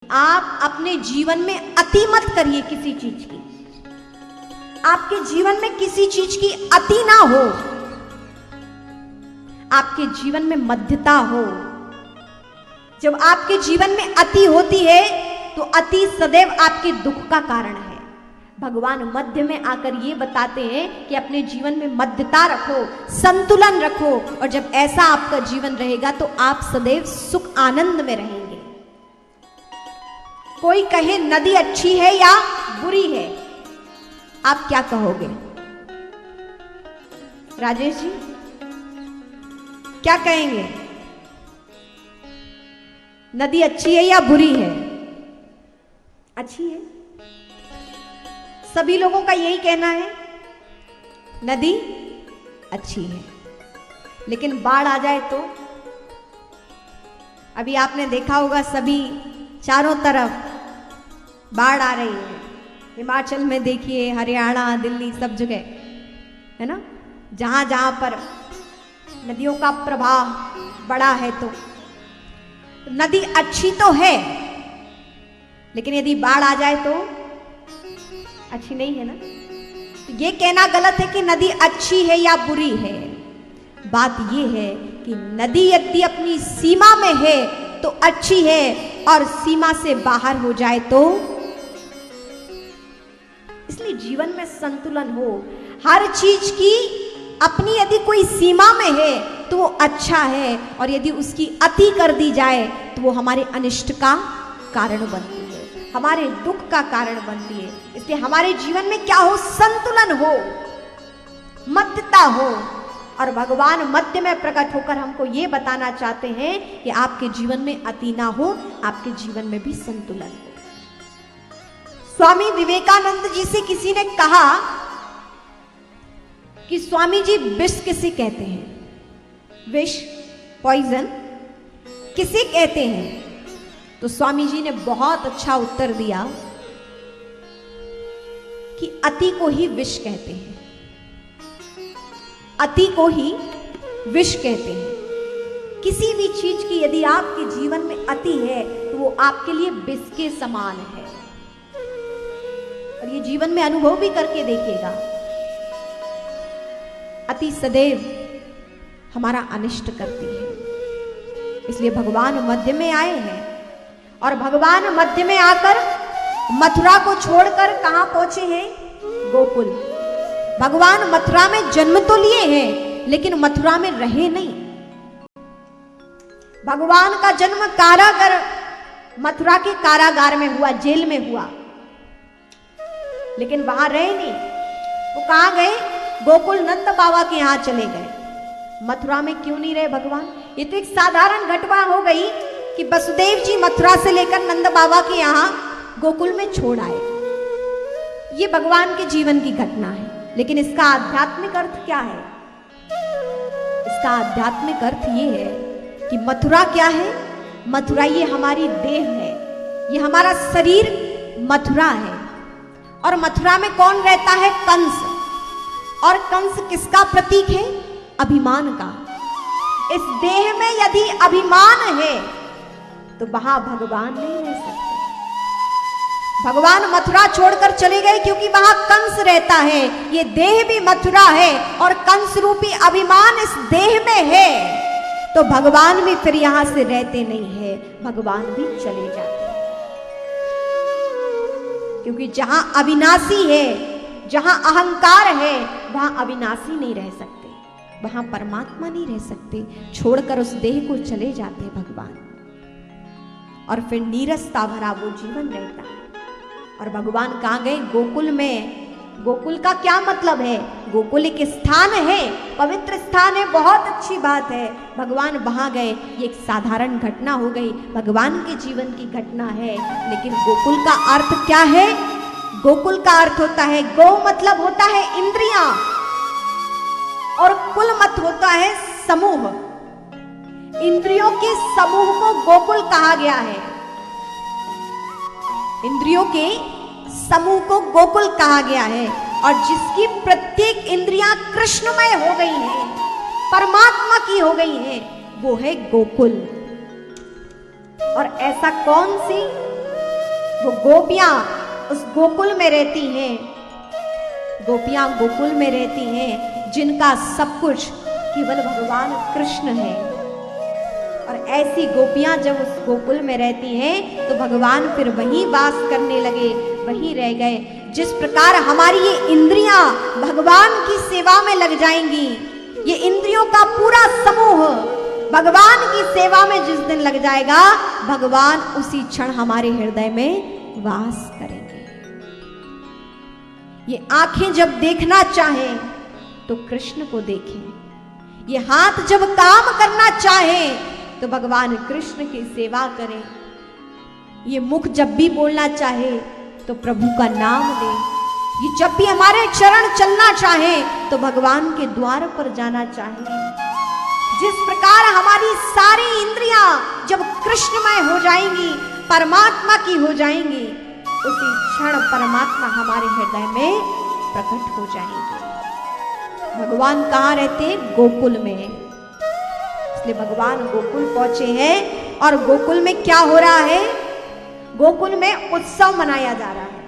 आप अपने जीवन में अति मत करिए किसी चीज की। आपके जीवन में किसी चीज की अति ना हो, आपके जीवन में मध्यता हो। जब आपके जीवन में अति होती है तो अति सदैव आपके दुख का कारण है। भगवान मध्य में आकर ये बताते हैं कि अपने जीवन में मध्यता रखो, संतुलन रखो, और जब ऐसा आपका जीवन रहेगा तो आप सदैव सुख आनंद में रहेंगे। कोई कहे नदी अच्छी है या बुरी है, आप क्या कहोगे? राजेश जी क्या कहेंगे? नदी अच्छी है या बुरी है? अच्छी है। सभी लोगों का यही कहना है, नदी अच्छी है। लेकिन बाढ़ आ जाए तो? अभी आपने देखा होगा सभी चारों तरफ बाढ़ आ रही है। हिमाचल में देखिए, हरियाणा, दिल्ली, सब जगह है ना, जहां जहां पर नदियों का प्रवाह बड़ा है। तो नदी अच्छी तो है, लेकिन यदि बाढ़ आ जाए तो अच्छी नहीं है ना। तो ये कहना गलत है कि नदी अच्छी है या बुरी है। बात ये है कि नदी यदि अपनी सीमा में है तो अच्छी है, और सीमा से बाहर हो जाए तो। इसलिए जीवन में संतुलन हो। हर चीज की अपनी यदि कोई सीमा में है तो वो अच्छा है, और यदि उसकी अति कर दी जाए तो वो हमारे अनिष्ट का कारण बनती है, हमारे दुख का कारण बनती है। इसलिए हमारे जीवन में क्या हो? संतुलन हो, मध्यता हो। और भगवान मध्य में प्रकट होकर हमको ये बताना चाहते हैं कि आपके जीवन में अति ना हो, आपके जीवन में भी संतुलन हो। स्वामी विवेकानंद जी से किसी ने कहा कि स्वामी जी विष किसे कहते हैं? विष, पॉइजन किसे कहते हैं? तो स्वामी जी ने बहुत अच्छा उत्तर दिया कि अति को ही विष कहते हैं, अति को ही विष कहते हैं। किसी भी चीज की यदि आपके जीवन में अति है तो वो आपके लिए विष के समान है, और ये जीवन में अनुभव भी करके देखिएगा। अति सदैव हमारा अनिष्ट करती है। इसलिए भगवान मध्य में आए हैं, और भगवान मध्य में आकर मथुरा को छोड़कर कहां पहुंचे हैं? गोकुल। भगवान मथुरा में जन्म तो लिए हैं, लेकिन मथुरा में रहे नहीं। भगवान का जन्म कारागार, मथुरा के कारागार में हुआ, जेल में हुआ, लेकिन वहां रहे नहीं। वो कहां गए? गोकुल नंद बाबा के यहां चले गए। मथुरा में क्यों नहीं रहे भगवान? ये तो एक साधारण घटना हो गई कि वसुदेव जी मथुरा से लेकर नंद बाबा के यहां गोकुल में छोड़ आए। ये भगवान के जीवन की घटना है, लेकिन इसका आध्यात्मिक अर्थ क्या है? इसका आध्यात्मिक अर्थ ये है कि मथुरा क्या है? मथुरा ये हमारी देह है, ये हमारा शरीर मथुरा है। और मथुरा में कौन रहता है? कंस। और कंस किसका प्रतीक है? अभिमान का। इस देह में यदि अभिमान है तो वहां भगवान नहीं रह सकते। भगवान मथुरा छोड़कर चले गए क्योंकि वहां कंस रहता है। ये देह भी मथुरा है, और कंस रूपी अभिमान इस देह में है, तो भगवान भी फिर यहां से रहते नहीं है, भगवान भी चले जाते हैं। क्योंकि जहां अविनाशी है, जहां अहंकार है, वहां अविनाशी नहीं रह सकते, वहां परमात्मा नहीं रह सकते। छोड़कर उस देह को चले जाते भगवान, और फिर नीरसता भरा वो जीवन रहता है। और भगवान कहाँ गए? गोकुल में। गोकुल का क्या मतलब है? गोकुल एक स्थान है, पवित्र स्थान है, बहुत अच्छी बात है। भगवान वहां गए, ये एक साधारण घटना हो गई, भगवान के जीवन की घटना है। लेकिन गोकुल का अर्थ क्या है? गोकुल का अर्थ होता है, गो मतलब होता है इंद्रियां, और कुल मत होता है समूह। इंद्रियों के समूह को गोकुल कहा गया है। इंद्रियों के समूह को गोकुल कहा गया है, और जिसकी प्रत्येक इंद्रियां कृष्णमय हो गई हैं, परमात्मा की हो गई हैं, वो है गोकुल। और ऐसा कौन सी वो गोपियां उस गोकुल में रहती हैं, गोपियां गोकुल में रहती हैं जिनका सब कुछ केवल भगवान कृष्ण है। और ऐसी गोपियां जब उस गोकुल में रहती हैं तो भगवान फिर वहीं वास करने लगे, वहीं रह गए। जिस प्रकार हमारी ये इंद्रियां भगवान की सेवा में लग जाएंगी, ये इंद्रियों का पूरा समूह भगवान की सेवा में जिस दिन लग जाएगा, भगवान उसी क्षण हमारे हृदय में वास करेंगे। ये आंखें जब देखना चाहें तो कृष्ण को देखें, ये हाथ जब काम करना चाहें तो भगवान कृष्ण की सेवा करें, ये मुख जब भी बोलना चाहे तो प्रभु का नाम ले, ये जब भी हमारे चरण चलना चाहे तो भगवान के द्वार पर जाना चाहे। जिस प्रकार हमारी सारी इंद्रियां जब कृष्णमय हो जाएंगी, परमात्मा की हो जाएंगी, उसी क्षण परमात्मा हमारे हृदय में प्रकट हो जाएंगे। भगवान कहाँ रहते? गोकुल में। इसलिए भगवान गोकुल पहुंचे हैं। और गोकुल में क्या हो रहा है? गोकुल में उत्सव मनाया जा रहा है।